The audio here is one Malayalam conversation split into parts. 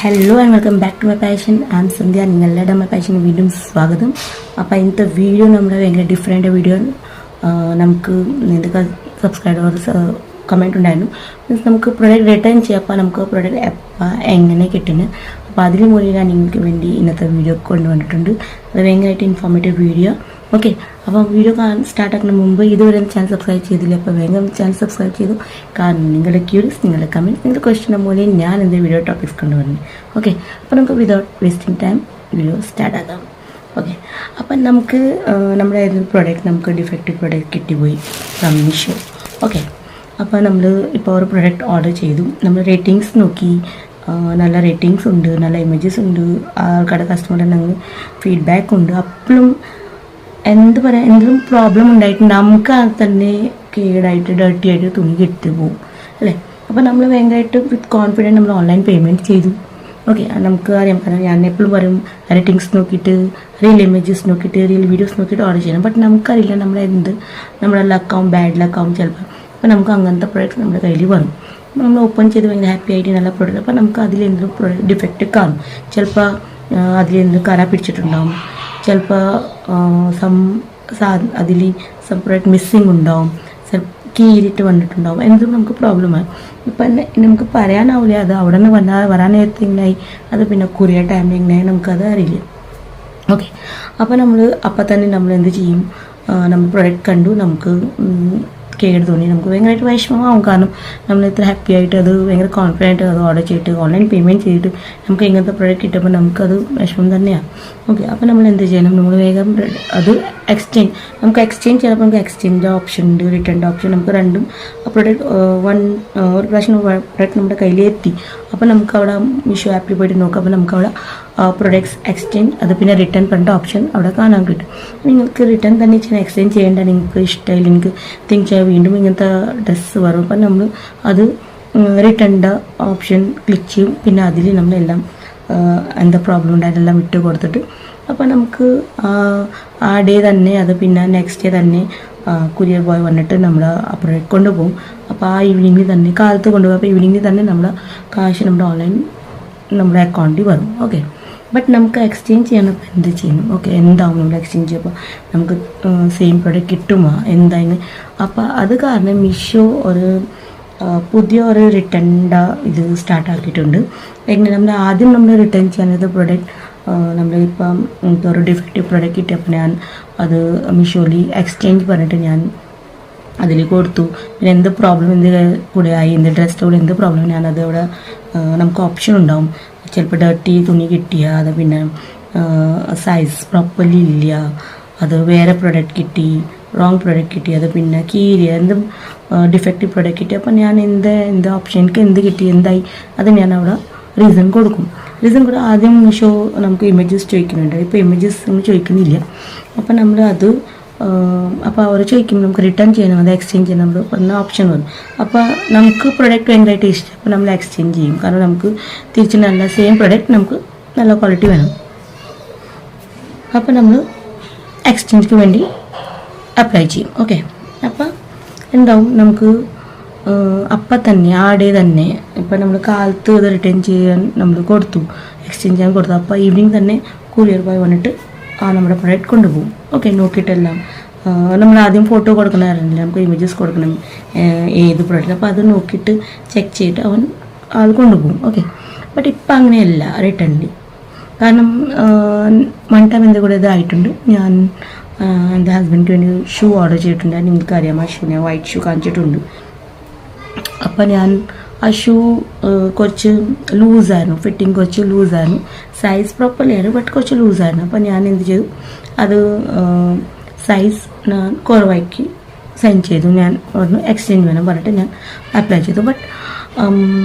Hello and welcome back to my passion. I'm Sandhya. നിങ്ങളുടെ മൈ പാഷന് വീണ്ടും സ്വാഗതം. അപ്പോൾ ഇന്നത്തെ വീഡിയോ നമ്മുടെ ഭയങ്കര ഡിഫറെൻ്റ് വീഡിയോ. നമുക്ക് എന്തൊക്കെ സബ്സ്ക്രൈബേഴ്സ് കമൻറ്റ് ഉണ്ടായിരുന്നു. മീൻസ് നമുക്ക് പ്രൊഡക്റ്റ് റിട്ടേൺ ചെയ്യാം. അപ്പോൾ നമുക്ക് പ്രൊഡക്റ്റ് എപ്പോൾ എങ്ങനെ കിട്ടുന്നത്, അപ്പോൾ അതിന് മുന്നിൽ ഞാൻ നിങ്ങൾക്ക് വേണ്ടി ഇന്നത്തെ വീഡിയോ കൊണ്ടുവന്നിട്ടുണ്ട്. അത് ഭയങ്കരമായിട്ട് ഇൻഫോർമേറ്റീവ് വീഡിയോ. ഓക്കെ, അപ്പോൾ വീഡിയോ സ്റ്റാർട്ട് ആക്കുന്ന മുമ്പ് ഇതുവരെ ചാനൽ സബ്സ്ക്രൈബ് ചെയ്തില്ല. അപ്പോൾ വേഗം ചാനൽ സബ്സ്ക്രൈബ് ചെയ്തു. കാരണം നിങ്ങളുടെ ക്യൂരിയസ്, നിങ്ങളുടെ കമൻറ്റ്, നിങ്ങളുടെ ക്വസ്റ്റ്യൻ മൂലം ഞാൻ എൻ്റെ വീഡിയോ ടോപ്പിക്സ് കൊണ്ടുവരുന്നത്. ഓക്കെ, അപ്പോൾ നമുക്ക് without wasting time video start ആക്കാം. ഓക്കെ, അപ്പം നമുക്ക് നമ്മുടെ ഏതൊരു പ്രോഡക്റ്റ് നമുക്ക് ഡിഫക്റ്റീവ് പ്രോഡക്റ്റ് കിട്ടിപ്പോയി ഫ്രം മീഷോ. ഓക്കെ, അപ്പോൾ നമ്മൾ ഇപ്പോൾ ഒരു പ്രൊഡക്റ്റ് ഓർഡർ ചെയ്തു. നമ്മൾ റേറ്റിങ്സ് നോക്കി, നല്ല റേറ്റിങ്സ് ഉണ്ട്, നല്ല ഇമേജസ് ഉണ്ട്, ആൾക്കാരുടെ കസ്റ്റമറുടെ ഞങ്ങൾ ഫീഡ്ബാക്ക് ഉണ്ട്. അപ്പോഴും എന്തെങ്കിലും പ്രോബ്ലം ഉണ്ടായിട്ടുണ്ട്, നമുക്ക് തന്നെ കേടായിട്ട് ഡേർട്ടി ആയിട്ട് തുണി കിട്ടുപോകും അല്ലേ. അപ്പോൾ നമ്മൾ ഭയങ്കരമായിട്ട് വിത്ത് കോൺഫിഡൻറ്റ് നമ്മൾ ഓൺലൈൻ പേയ്മെൻറ്റ് ചെയ്തു. ഓക്കെ, നമുക്ക് അറിയാം. കാരണം ഞാൻ എപ്പോഴും പറയും റേറ്റിങ്സ് നോക്കിയിട്ട്, റിയൽ ഇമേജസ് നോക്കിയിട്ട്, റിയൽ വീഡിയോസ് നോക്കിയിട്ട് ഓർഡർ ചെയ്യണം. ബട്ട് നമുക്കറിയില്ല നമ്മുടെ ലക്കാവും ബാഡ് ലക്കാവും ചിലപ്പോൾ. അപ്പോൾ നമുക്ക് അങ്ങനത്തെ പ്രോഡക്റ്റ് നമ്മുടെ കയ്യിൽ വരും. നമ്മൾ ഓപ്പൺ ചെയ്ത് ഭയങ്കര ഹാപ്പി ആയിട്ട് നല്ല പ്രോഡക്റ്റ്. അപ്പോൾ നമുക്ക് അതിലെന്തെങ്കിലും പ്രോഡക്റ്റ് ഡിഫക്റ്റ് കാണും. ചിലപ്പോൾ അതിലെന്തെങ്കിലും കര പിടിച്ചിട്ടുണ്ടാവും, ചിലപ്പോൾ അതിൽ സം പ്രോഡക്റ്റ് മിസ്സിങ് ഉണ്ടാവും, കീറിയിട്ട് വന്നിട്ടുണ്ടാവും. എന്തും നമുക്ക് പ്രോബ്ലമാണ്. ഇപ്പം നമുക്ക് പറയാനാവില്ല. അത് അവിടെ നിന്ന് വരാൻ നേരത്തെങ്ങനായി, അത് പിന്നെ കൊറിയർ ടൈമിൽ എങ്ങനെയായി നമുക്കത് അറിയില്ല. ഓക്കെ, അപ്പോൾ അപ്പം തന്നെ നമ്മൾ എന്ത് ചെയ്യും, നമ്മൾ പ്രൊഡക്റ്റ് കണ്ടു, നമുക്ക് കേട് തോന്നി, നമുക്ക് ഭയങ്കരമായിട്ട് വിഷമമാവും. കാരണം നമ്മൾ ഇത്ര ഹാപ്പി ആയിട്ട് അത് ഭയങ്കര കോൺഫിഡൻറ്റ് അത് ഓർഡർ ചെയ്തിട്ട് ഓൺലൈൻ പേയ്മെൻറ്റ് ചെയ്തിട്ട് നമുക്ക് ഇങ്ങനത്തെ പ്രൊഡക്റ്റ് കിട്ടുമ്പോൾ നമുക്കത് വിഷമം തന്നെയാണ്. ഓക്കെ, അപ്പോൾ നമ്മൾ എന്ത് ചെയ്യണം, നമ്മൾ വേഗം അത് നമുക്ക് എക്സ്ചേഞ്ച് ചിലപ്പോൾ നമുക്ക് എക്സ്ചേഞ്ച് ഓപ്ഷൻ ഉണ്ട്, റിട്ടേൺ ഓപ്ഷൻ. നമുക്ക് രണ്ടും പ്രൊഡക്റ്റ് ഒരു പ്രാവശ്യം പ്രൊഡക്റ്റ് നമ്മുടെ കയ്യിലെത്തി. അപ്പോൾ നമുക്ക് അവിടെ മീഷോ ആപ്പിൽ പോയിട്ട് നോക്കാം. അപ്പോൾ നമുക്ക് അവിടെ പ്രൊഡക്ട്സ് എക്സ്ചേഞ്ച്, അത് പിന്നെ റിട്ടേൺ പറഞ്ഞ ഓപ്ഷൻ അവിടെ കാണാൻ കിട്ടും. നിങ്ങൾക്ക് റിട്ടേൺ തന്നെ ചെയ്യാൻ, എക്സ്ചേഞ്ച് ചെയ്യേണ്ട, നിങ്ങൾക്ക് ഇഷ്ടമായില്ല, എനിക്ക് തിങ്ക് ചെയ്യാൻ വീണ്ടും ഇങ്ങനത്തെ ഡ്രസ്സ് വരും. അപ്പം നമ്മൾ അത് റിട്ടേണിൻ്റെ ഓപ്ഷൻ ക്ലിക്ക് ചെയ്യും. പിന്നെ അതിൽ നമ്മളെല്ലാം എന്താ പ്രോബ്ലം ഉണ്ടായതെല്ലാം വിട്ട് കൊടുത്തിട്ട്, അപ്പോൾ നമുക്ക് ആ ഡേ തന്നെ, അത് പിന്നെ നെക്സ്റ്റ് ഡേ തന്നെ കൊറിയർ ബോയ് വന്നിട്ട് നമ്മൾ ആ പ്രൊഡക്റ്റ് കൊണ്ടുപോകും. അപ്പോൾ ആ ഈവനിങ്ങിൽ തന്നെ, കാലത്ത് കൊണ്ടുപോകും. അപ്പോൾ ഈവനിങ്ങിൽ തന്നെ നമ്മുടെ കാശ് നമ്മുടെ ഓൺലൈൻ നമ്മുടെ അക്കൗണ്ടിൽ വരും. ഓക്കെ, ബട്ട് നമുക്ക് എക്സ്ചേഞ്ച് ചെയ്യണം. എന്ത് ചെയ്യണം? ഓക്കെ, എന്താവും നമ്മൾ എക്സ്ചേഞ്ച് ചെയ്യുമ്പോൾ നമുക്ക് സെയിം പ്രൊഡക്റ്റ് കിട്ടുമോ എന്തായാലും. അപ്പോൾ അത് കാരണം മീഷോ പുതിയ ഒരു റിട്ടേണിൻ്റെ ഇത് സ്റ്റാർട്ടാക്കിയിട്ടുണ്ട്. എങ്ങനെ നമ്മൾ ആദ്യം റിട്ടേൺ ചെയ്യാനത് പ്രൊഡക്റ്റ് നമ്മളിപ്പം ഒരു ഡിഫക്റ്റീവ് പ്രൊഡക്റ്റ് കിട്ടിയപ്പോൾ ഞാൻ അത് മീഷോയിൽ എക്സ്ചേഞ്ച് പറഞ്ഞിട്ട് ഞാൻ അതിൽ കൊടുത്തു. പിന്നെ എന്ത് പ്രോബ്ലം കൂടെ ആയി, എന്ത് ഡ്രസ്സിൻ്റെ കൂടെ എന്ത് പ്രോബ്ലം, ഞാനത് അവിടെ നമുക്ക് ഓപ്ഷൻ ഉണ്ടാവും. ചിലപ്പോൾ ഡേർട്ടി തുണി കിട്ടിയ, അത് പിന്നെ സൈസ് പ്രോപ്പർലി ഇല്ല, അത് വേറെ പ്രൊഡക്റ്റ് കിട്ടി, റോങ് പ്രൊഡക്റ്റ് കിട്ടി, അത് പിന്നെ കീരിയ, എന്തും ഡിഫക്റ്റീവ് പ്രൊഡക്റ്റ് കിട്ടി. അപ്പോൾ ഞാൻ എന്ത് ഓപ്ഷൻ, എനിക്ക് എന്ത് കിട്ടി, എന്തായി, അത് ഞാൻ അവിടെ റീസൺ കൊടുക്കും. റീസൺ കൂടെ ആദ്യം മീഷോ നമുക്ക് ഇമേജസ് ചോദിക്കുന്നുണ്ട്. ഇപ്പോൾ ഇമേജസ് നമ്മൾ ചോദിക്കുന്നില്ല. അപ്പോൾ നമ്മൾ അത് അപ്പോൾ അവർ ചോദിക്കുമ്പോൾ നമുക്ക് റിട്ടേൺ ചെയ്യണം, അത് എക്സ്ചേഞ്ച് ചെയ്യണം, നമ്മൾ പറഞ്ഞ ഓപ്ഷൻ വരും. അപ്പോൾ നമുക്ക് പ്രൊഡക്റ്റ് ഭയങ്കരമായിട്ട് ഇഷ്ടം, അപ്പോൾ നമ്മൾ എക്സ്ചേഞ്ച് ചെയ്യും. കാരണം നമുക്ക് തിരിച്ച് നല്ല സെയിം പ്രൊഡക്റ്റ് നമുക്ക് നല്ല ക്വാളിറ്റി വേണം. അപ്പോൾ നമ്മൾ എക്സ്ചേഞ്ചിന് വേണ്ടി അപ്ലൈ ചെയ്യും. ഓക്കെ, അപ്പോൾ എന്താവും, നമുക്ക് അപ്പം തന്നെ ആ ഡേ തന്നെ, ഇപ്പം നമ്മൾ കാലത്ത് അത് റിട്ടേൺ ചെയ്യാൻ നമ്മൾ കൊടുത്തു, എക്സ്ചേഞ്ച് ചെയ്യാൻ കൊടുത്തു. അപ്പോൾ ഈവനിങ് തന്നെ കൊറിയർ ബോയ് വന്നിട്ട് നമ്മുടെ പ്രൊഡക്റ്റ് കൊണ്ടുപോകും. ഓക്കെ, നോക്കിയിട്ടെല്ലാം നമ്മൾ ആദ്യം ഫോട്ടോ കൊടുക്കണമായിരുന്നില്ല, നമുക്ക് ഇമേജസ് കൊടുക്കണം ഏത് പ്രൊഡക്റ്റ്. അപ്പോൾ അത് നോക്കിയിട്ട് ചെക്ക് ചെയ്തിട്ട് ആൾ കൊണ്ടുപോകും. ഓക്കെ, ബട്ട് ഇപ്പം അങ്ങനെയല്ല റിട്ടേണിൽ. കാരണം വൺ ടൈം എൻ്റെ കൂടെ ഇതായിട്ടുണ്ട്. ഞാൻ എൻ്റെ ഹസ്ബൻഡിന് വേണ്ടി ഷൂ ഓർഡർ ചെയ്തിട്ടുണ്ട്. നിങ്ങൾക്കറിയാം, ആ ഷൂ ഞാൻ വൈറ്റ് ഷൂ കാണിച്ചിട്ടുണ്ട്. അപ്പോൾ ഞാൻ ആ ഷൂ കുറച്ച് ലൂസായിരുന്നു, ഫിറ്റിങ് കുറച്ച് ലൂസായിരുന്നു, സൈസ് പ്രോപ്പർലി ആയിരുന്നു, ബട്ട് കുറച്ച് ലൂസായിരുന്നു. അപ്പോൾ ഞാൻ എന്ത് ചെയ്തു, അത് സൈസ് ഞാൻ കുറവാക്കി സെൻഡ് ചെയ്തു. ഞാൻ എക്സ്ചേഞ്ച് വേണം പറഞ്ഞിട്ട് ഞാൻ അപ്ലൈ ചെയ്തു. ബട്ട്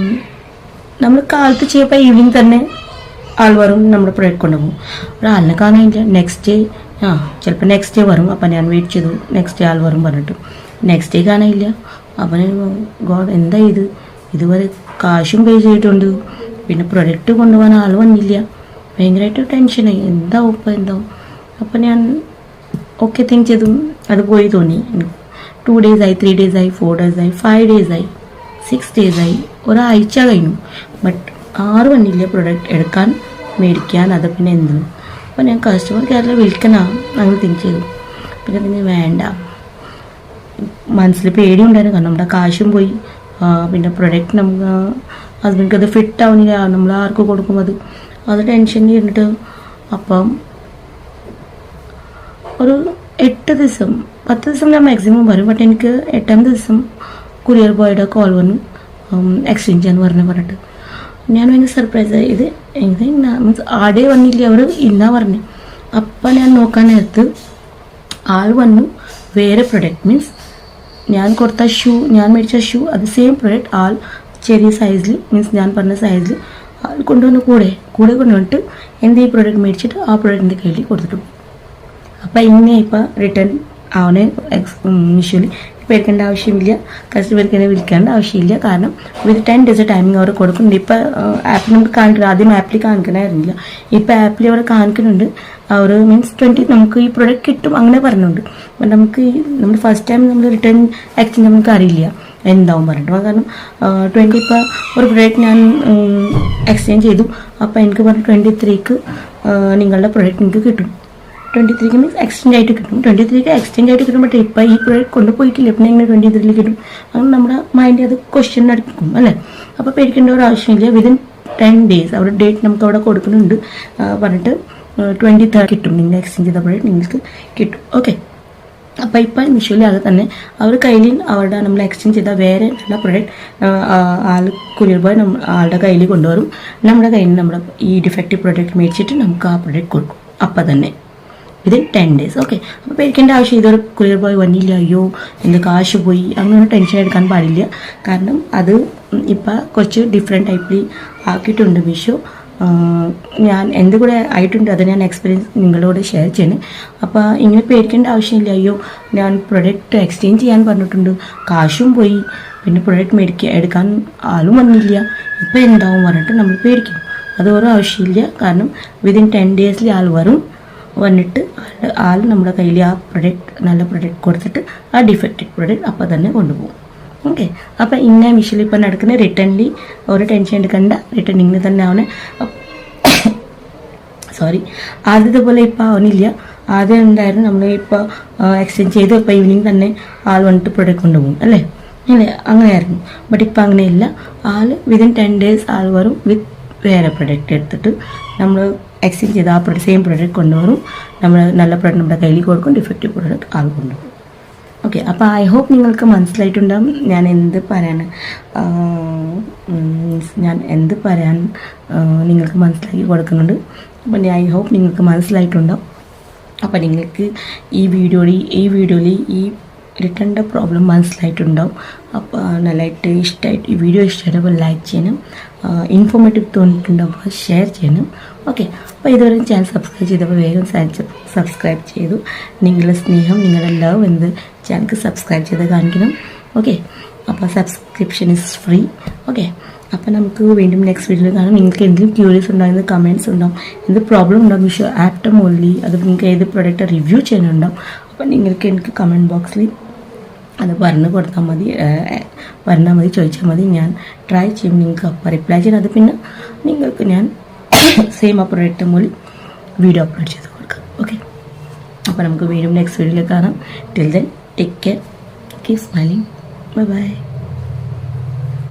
നമ്മൾ കാലത്ത് ചെയ്യുമ്പോൾ ഈവനിങ് തന്നെ ആൾ വരും, നമ്മുടെ പ്രൊഡക്റ്റ് കൊണ്ടുപോകും. ഒരാളിനെ കാണാനില്ല. നെക്സ്റ്റ് ഡേ ചിലപ്പോൾ നെക്സ്റ്റ് ഡേ വരും. അപ്പോൾ ഞാൻ വെയിറ്റ് ചെയ്തു, നെക്സ്റ്റ് ഡേ ആൾ വരും പറഞ്ഞിട്ട്. നെക്സ്റ്റ് ഡേ കാണാനില്ല. അപ്പം ഗോഡ്, എന്താ ഇതുവരെ കാശും പേ ചെയ്തിട്ടുണ്ട്, പിന്നെ പ്രൊഡക്റ്റ് കൊണ്ടുപോകാൻ ആൾ വന്നില്ല. ഭയങ്കരമായിട്ട് ടെൻഷനായി, എന്താവും എന്താവും. അപ്പം ഞാൻ ഓക്കെ തിങ്ക് ചെയ്തു, അത് പോയി തോന്നി. 2 days ആയി, 3 days ആയി, 4 days ആയി, 5 days ആയി, 6 days ആയി, ഒരാഴ്ച കഴിഞ്ഞു. ബട്ട് ആറ് വന്നില്ല പ്രൊഡക്റ്റ് എടുക്കാൻ മേടിക്കാൻ അത് പിന്നെ എന്തിനും. അപ്പോൾ ഞാൻ കസ്റ്റമർ കെയറിൽ വിൽക്കണം അങ്ങനെ തിങ്ക് ചെയ്തു. പിന്നെ വേണ്ട, മനസ്സിൽ പേടിയുണ്ടായിരുന്നു. കാരണം നമ്മുടെ കാശും പോയി, പിന്നെ പ്രൊഡക്റ്റ് നമുക്ക് ഹസ്ബൻഡ്ക്ക് അത് ഫിറ്റ് ആവുന്നില്ല, നമ്മൾ ആർക്ക് കൊടുക്കും അത് ടെൻഷനിൽ ഇരുന്നിട്ട്. അപ്പം ഒരു 8 ദിവസം 10 ദിവസം ഞാൻ മാക്സിമം വരും. ബട്ട് എനിക്ക് 8ാമത്തെ ദിവസം കൊറിയർ ബോയുടെ കോൾ വന്നു, എക്സ്ചേഞ്ച് ചെയ്യാന്ന് പറഞ്ഞിട്ട്. ഞാൻ ഭയങ്കര സർപ്രൈസായി. ഇത് മീൻസ് ആടെ വന്നില്ല, അവർ ഇന്നാ പറഞ്ഞു. അപ്പം ഞാൻ നോക്കാൻ നേരത്ത് ആൾ വന്നു വേറെ പ്രൊഡക്റ്റ്, മീൻസ് ഞാൻ കൊടുത്ത ഷൂ, ഞാൻ മേടിച്ച ഷൂ അത് സെയിം പ്രൊഡക്റ്റ് ആൾ ചെറിയ സൈസിൽ, മീൻസ് ഞാൻ പറഞ്ഞ സൈസിൽ ആൾ കൊണ്ടുവന്ന് കൂടെ കൊണ്ടുവന്നിട്ട് എൻ്റെ ഈ പ്രൊഡക്റ്റ് മേടിച്ചിട്ട് ആ പ്രൊഡക്റ്റിൻ്റെ കയ്യിൽ കൊടുത്തിട്ടു. അപ്പം ഇങ്ങനെ ഇപ്പം റിട്ടേൺ ആവണേ മീഷോയിൽ പേടിക്കേണ്ട ആവശ്യമില്ല, കസ്റ്റമർക്ക് തന്നെ വിളിക്കേണ്ട ആവശ്യമില്ല. കാരണം വിത്ത് 10 days ടൈമിങ് അവർ കൊടുക്കുന്നുണ്ട്. ഇപ്പം ആപ്പിൽ നമുക്ക് കാണിക്കണം, ആദ്യം ആപ്പിൽ കാണിക്കണമായിരുന്നില്ല, ഇപ്പം ആപ്പിൽ അവർ കാണിക്കുന്നുണ്ട്. അവർ മീൻസ് 20 നമുക്ക് ഈ പ്രൊഡക്റ്റ് കിട്ടും അങ്ങനെ പറഞ്ഞുണ്ട്. അപ്പം നമുക്ക് നമ്മൾ ഫസ്റ്റ് ടൈം നമ്മൾ റിട്ടേൺ എക്സ്ചേഞ്ച് നമുക്ക് അറിയില്ല എന്താവും പറഞ്ഞിട്ട്. കാരണം 20 ഇപ്പോൾ ഒരു പ്രൊഡക്റ്റ് ഞാൻ എക്സ്ചേഞ്ച് ചെയ്തു. അപ്പോൾ എനിക്ക് പറഞ്ഞു 23ക്ക് നിങ്ങളുടെ പ്രൊഡക്റ്റ് നിങ്ങൾക്ക് കിട്ടും. 23ക്ക് മീൻസ് എക്സ്ചേഞ്ച് ആയിട്ട് കിട്ടും. 23ക്ക് എക്സ്ചേഞ്ച് ആയിട്ട് കിട്ടും. ബട്ട് ഇപ്പം ഈ പ്രൊഡക്റ്റ് കൊണ്ടുപോയിട്ടില്ല, പിന്നെ എങ്ങനെ 23ൽ കിട്ടും? അങ്ങനെ നമ്മുടെ മൈൻഡ് അത് ക്വസ്റ്റ്യൻ എടുക്കും അല്ലേ. അപ്പോൾ പേടിക്കേണ്ട ഒരു ആവശ്യമില്ല. വിതിൻ 10 days അവിടെ ഡേറ്റ് നമുക്ക് അവിടെ കൊടുക്കുന്നുണ്ട് പറഞ്ഞിട്ട് 23rd കിട്ടും. നിങ്ങൾ എക്സ്ചേഞ്ച് ചെയ്ത പ്രൊഡക്റ്റ് നിങ്ങൾക്ക് കിട്ടും. ഓക്കെ, അപ്പോൾ ഇപ്പം മീഷോയിൽ അത് തന്നെ അവർ കയ്യിൽ അവരുടെ നമ്മൾ എക്സ്ചേഞ്ച് ചെയ്ത വേറെ ഉള്ള പ്രൊഡക്റ്റ് ആൾ കൊറിയർ ബോയ് ആളുടെ കയ്യിൽ കൊണ്ടുവരും. നമ്മുടെ കയ്യിൽ നമ്മുടെ ഈ ഡിഫക്റ്റീവ് പ്രൊഡക്റ്റ് മേടിച്ചിട്ട് നമുക്ക് ആ പ്രൊഡക്റ്റ് കൊടുക്കും അപ്പം തന്നെ വിതിൻ 10 days. ഓക്കെ, അപ്പോൾ പേടിക്കേണ്ട ആവശ്യം ഇതൊരു കൊറിയർ ബോയ് വന്നില്ല, അയ്യോ എൻ്റെ കാശ് പോയി അങ്ങനെ ടെൻഷൻ എടുക്കാൻ പാടില്ല. കാരണം അത് ഇപ്പം കുറച്ച് ഡിഫറെൻറ്റ് ടൈപ്പിൽ ആക്കിയിട്ടുണ്ട് മീഷോ. ഞാൻ എന്ത് കൂടെ ആയിട്ടുണ്ട് അത് ഞാൻ എക്സ്പീരിയൻസ് നിങ്ങളോട് ഷെയർ ചെയ്യുന്നത്. അപ്പോൾ ഇങ്ങനെ പേടിക്കേണ്ട ആവശ്യമില്ല, അയ്യോ ഞാൻ പ്രൊഡക്റ്റ് എക്സ്ചേഞ്ച് ചെയ്യാൻ പറഞ്ഞിട്ടുണ്ട്, കാശും പോയി, പിന്നെ പ്രൊഡക്റ്റ് എടുക്കാൻ ആളും വന്നില്ല, ഇപ്പം എന്താവും പറഞ്ഞിട്ട് നമ്മൾ പേടിക്കും. അത് ഓരോ ആവശ്യമില്ല. കാരണം വിതിൻ 10 days ആൾ വന്നിട്ട് ആൾ നമ്മുടെ കയ്യിൽ ആ പ്രൊഡക്റ്റ് നല്ല പ്രൊഡക്റ്റ് കൊടുത്തിട്ട് ആ ഡിഫക്റ്റഡ് പ്രൊഡക്റ്റ് അപ്പം തന്നെ കൊണ്ടുപോകും. ഓക്കെ, അപ്പം ഇന്ന മീഷോയിൽ ഇപ്പം നടക്കുന്ന റിട്ടേണിൽ ഒരു ടെൻഷൻ എടുക്കണ്ട, റിട്ടേണിങ്ങിന് തന്നെ ആവണേ. സോറി, ആദ്യത്തെ പോലെ ഇപ്പം ആവണില്ല. ആദ്യം ഉണ്ടായിരുന്നു നമ്മൾ ഇപ്പോൾ എക്സ്ചേഞ്ച് ചെയ്ത് ഇപ്പോൾ ഈവനിങ് തന്നെ ആൾ വന്നിട്ട് പ്രൊഡക്റ്റ് കൊണ്ടുപോകും അല്ലേ, അങ്ങനെയായിരുന്നു. ബട്ട് ഇപ്പം അങ്ങനെയില്ല. ആൾ വിതിൻ 10 days ആൾ വരും വിത്ത് വേറെ പ്രൊഡക്റ്റ് എടുത്തിട്ട് നമ്മൾ എക്സ്ചേഞ്ച് ചെയ്ത് ആ സെയിം പ്രൊഡക്റ്റ് കൊണ്ടുവരും. നമ്മൾ നല്ല പ്രൊഡക്റ്റ് നമ്മുടെ കയ്യിൽ കൊടുക്കും, ഡിഫക്റ്റീവ് പ്രൊഡക്റ്റ് ആൾ കൊണ്ടുപോകും. ഓക്കെ, അപ്പോൾ ഐ ഹോപ്പ് നിങ്ങൾക്ക് മനസ്സിലായിട്ടുണ്ടാകും ഞാൻ എന്ത് പറയാൻ നിങ്ങൾക്ക് മനസ്സിലാക്കി കൊടുക്കുന്നുണ്ട്. അപ്പം ഐ ഹോപ്പ് നിങ്ങൾക്ക് മനസ്സിലായിട്ടുണ്ടാവും. അപ്പം നിങ്ങൾക്ക് ഈ വീഡിയോയിൽ ഈ റിട്ടേണിൻ്റെ പ്രോബ്ലം മനസ്സിലായിട്ടുണ്ടാവും. അപ്പോൾ നല്ലതായിട്ട് ഇഷ്ടമായിട്ട് ഈ വീഡിയോ ഇഷ്ടമായപ്പോൾ ലൈക്ക് ചെയ്യണം, ഇൻഫോർമേറ്റീവ് തോന്നിയിട്ടുണ്ടാകുമ്പോൾ ഷെയർ ചെയ്യണം. ഓക്കെ, അപ്പോൾ ഇതുവരെ ചാനൽ സബ്സ്ക്രൈബ് ചെയ്തപ്പോൾ വേഗം സബ്സ്ക്രൈബ് ചെയ്തു. നിങ്ങളുടെ സ്നേഹം, നിങ്ങളുടെ ലവ് എന്ത് ചാനൽ സബ്സ്ക്രൈബ് ചെയ്ത് കാണിക്കണം. ഓക്കെ, അപ്പോൾ സബ്സ്ക്രിപ്ഷൻ ഇസ് ഫ്രീ. ഓക്കെ, അപ്പോൾ നമുക്ക് വീണ്ടും നെക്സ്റ്റ് വീഡിയോയിൽ കാണാം. നിങ്ങൾക്ക് എന്തെങ്കിലും ക്യൂരിയസ് ഉണ്ടാകുന്ന കമൻറ്റ്സ് ഉണ്ടാവും, എന്ത് പ്രോബ്ലം ഉണ്ടാവും മീഷോ ആപ്പ് ഓൺലി, അത് നിങ്ങൾക്ക് ഏത് പ്രൊഡക്റ്റ് റിവ്യൂ ചെയ്യാനുണ്ടാവും. അപ്പോൾ നിങ്ങൾക്ക് എനിക്ക് കമൻറ്റ് ബോക്സിൽ അത് പറഞ്ഞ് കൊടുത്താൽ മതി, ചോദിച്ചാൽ മതി. ഞാൻ ട്രൈ ചെയ്യും നിങ്ങൾക്ക് അപ്പോൾ റിപ്ലൈ ചെയ്യണം. അത് പിന്നെ നിങ്ങൾക്ക് ഞാൻ സെയിം ആ പ്രൊഡക്റ്റ് മൂലം വീഡിയോ അപ്ലോഡ് ചെയ്ത് കൊടുക്കാം. ഓക്കെ, അപ്പോൾ നമുക്ക് വീണ്ടും നെക്സ്റ്റ് വീഡിയോയിൽ കാണാം. Till then take care, keep smiling, bye bye.